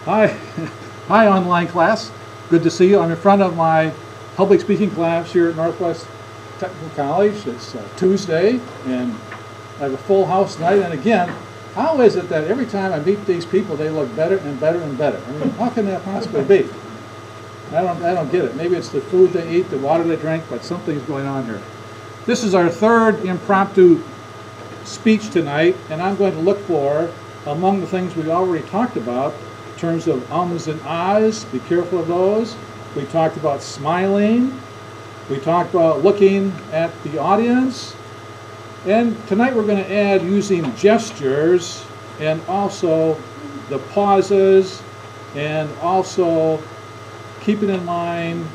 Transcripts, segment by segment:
Hi, hi online class. Good to see you. I'm in front of my public speaking class here at Northwest Technical College. It's Tuesday and I have a full house tonight. And again, how is it that every time I meet these people they look better and better and better? I mean, how can that possibly be? I don't get it. Maybe it's the food they eat, the water they drink, but something's going on here. This is our third impromptu speech tonight, and I'm going to look for, among the things we've already talked about, in terms of ums and ahs, be careful of those. We talked about smiling. We talked about looking at the audience. And tonight we're going to add using gestures and also the pauses and also keeping in mind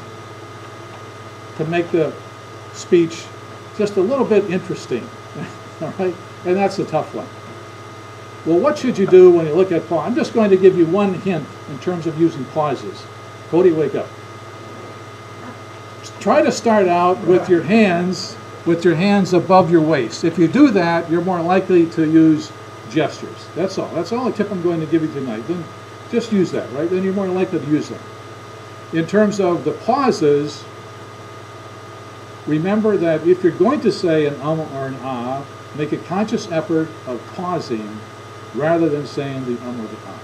to make the speech just a little bit interesting. All right? And that's a tough one. Well, what should you do when you look at pause? I'm just going to give you one hint in terms of using pauses. Cody, wake up. Try to start out with your hands above your waist. If you do that, you're more likely to use gestures. That's all. That's all the tip I'm going to give you tonight. Then just use that, right? Then you're more likely to use them. In terms of the pauses, remember that if you're going to say an or an ah, make a conscious effort of pausing rather than saying the or the ah.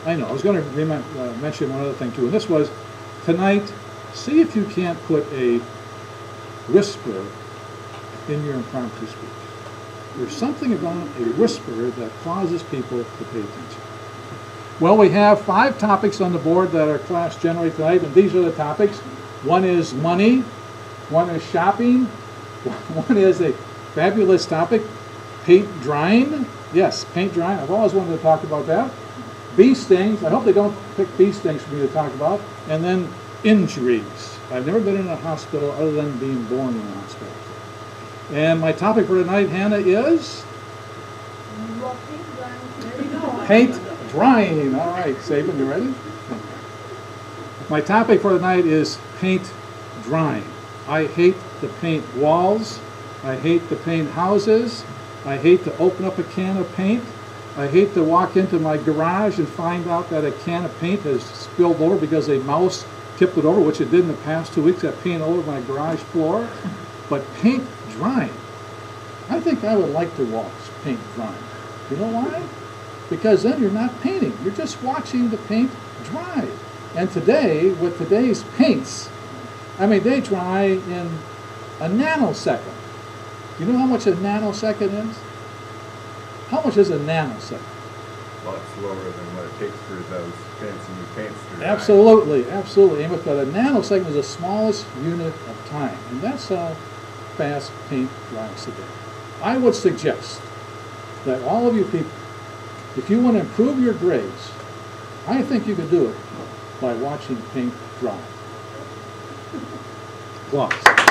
I know, I was going to mention one other thing too, and this was, tonight, see if you can't put a whisper in your impromptu speech. There's something about a whisper that causes people to pay attention. Well, we have 5 topics on the board that our class generates tonight, and these are the topics. One is money, one is shopping, one is a fabulous topic, paint drying. Yes, paint drying. I've always wanted to talk about that. Bee stings. I hope they don't pick bee stings for me to talk about. And then injuries. I've never been in a hospital other than being born in a hospital. And my topic for tonight, Hannah, is? Paint drying. All right, Saban, you ready? My topic for tonight is paint drying. I hate to paint walls. I hate to paint houses. I hate to open up a can of paint. I hate to walk into my garage and find out that a can of paint has spilled over because a mouse tipped it over, which it did in the past 2 weeks. Got paint all over my garage floor. But paint drying, I think I would like to watch paint drying. You know why? Because then you're not painting. You're just watching the paint dry. And today, with today's paints, I mean, they dry in a nanosecond. You know how much a nanosecond is? How much is a nanosecond? A lot slower than what it takes for those fancy new paints to dry. Absolutely, absolutely. But a nanosecond is the smallest unit of time. And that's how fast paint dries today. I would suggest that all of you people, if you want to improve your grades, I think you could do it by watching paint dry. Applause.